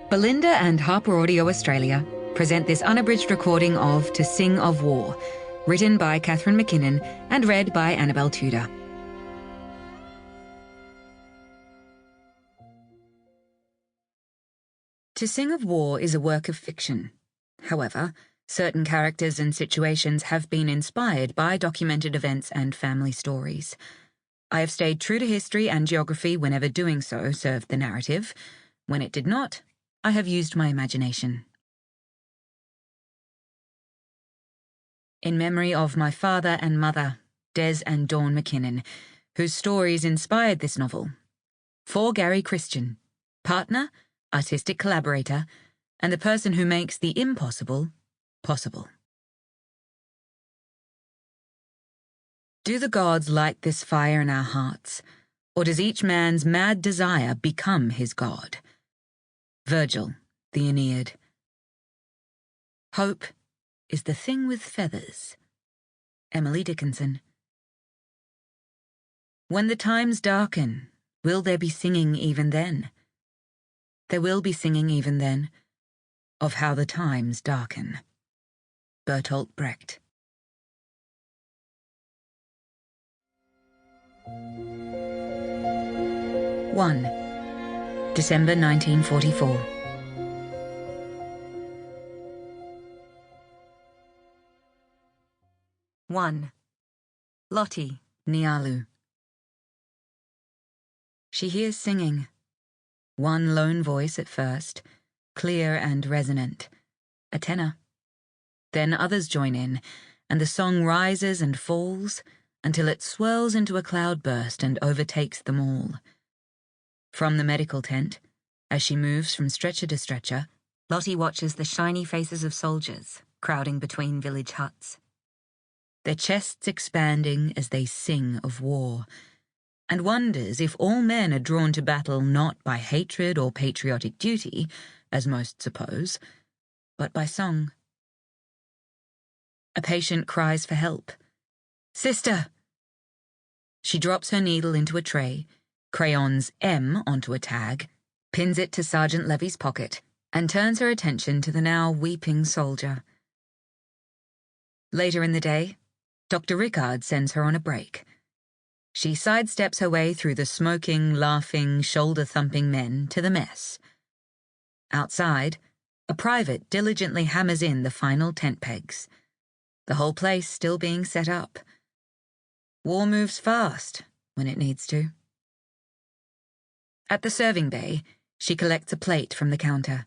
Belinda and HarperAudio Australia present this unabridged recording of To Sing of War, written by Catherine Mckinnon and read by Annabelle Tudor. To Sing of War is a work of fiction. However, certain characters and situations have been inspired by documented events and family stories. I have stayed true to history and geography whenever doing so served the narrative. When it did not, I have used my imagination. In memory of my father and mother, Des and Dawn Mckinnon, whose stories inspired this novel. For Gary Christian, partner, artistic collaborator, and the person who makes the impossible possible. Do the gods light this fire in our hearts, or does each man's mad desire become his god? Virgil, the Aeneid. Hope is the thing with feathers. Emily Dickinson. When the times darken, will there be singing even then? There will be singing even then, of how the times darken. Bertolt Brecht. One, December 1944. One, Lotte Wyld. She hears singing. One lone voice at first, clear and resonant, a tenor. Then others join in, and the song rises and falls until it swirls into a cloudburst and overtakes them all. From the medical tent, as she moves from stretcher to stretcher, Lotte watches the shiny faces of soldiers crowding between village huts. Their chests expanding as they sing of war, and wonders if all men are drawn to battle not by hatred or patriotic duty, as most suppose, but by song. A patient cries for help. "Sister!" She drops her needle into a tray, crayons M onto a tag, pins it to Sergeant Levy's pocket, and turns her attention to the now weeping soldier. Later in the day, Dr. Rickard sends her on a break. She sidesteps her way through the smoking, laughing, shoulder-thumping men to the mess. Outside, a private diligently hammers in the final tent pegs, the whole place still being set up. War moves fast when it needs to. At the serving bay, she collects a plate from the counter.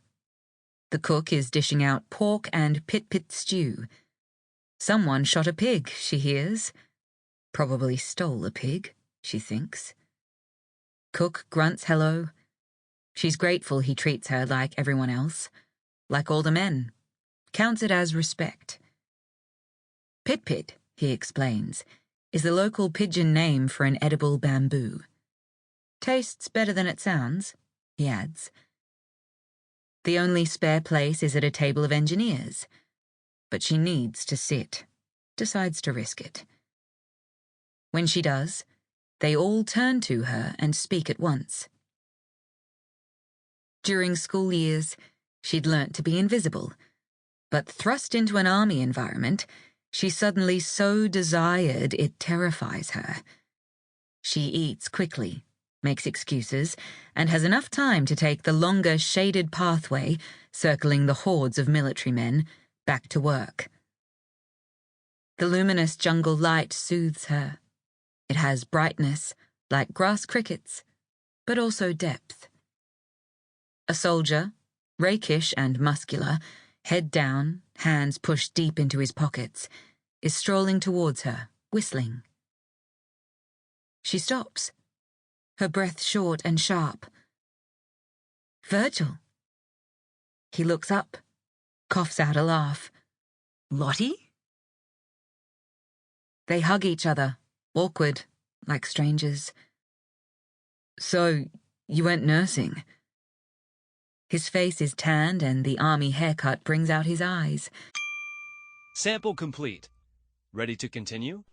The cook is dishing out pork and pit-pit stew. Someone shot a pig, she hears. Probably stole a pig, she thinks. Cook grunts hello. She's grateful he treats her like everyone else, like all the men, counts it as respect. Pit-pit, he explains, is the local pidgin name for an edible bamboo. Tastes better than it sounds, he adds. The only spare place is at a table of engineers, but she needs to sit, decides to risk it. When she does, they all turn to her and speak at once. During school years, she'd learnt to be invisible, but thrust into an army environment, she suddenly so desired it terrifies her. She eats quickly, makes excuses, and has enough time to take the longer shaded pathway, circling the hordes of military men, back to work. The luminous jungle light soothes her. It has brightness, like grass crickets, but also depth. A soldier, rakish and muscular, head down, hands pushed deep into his pockets, is strolling towards her, whistling. She stops, her breath short and sharp. Virgil. He looks up, coughs out a laugh. Lotte? They hug each other, awkward, like strangers. So, you went nursing? His face is tanned and the army haircut brings out his eyes. Sample complete. Ready to continue?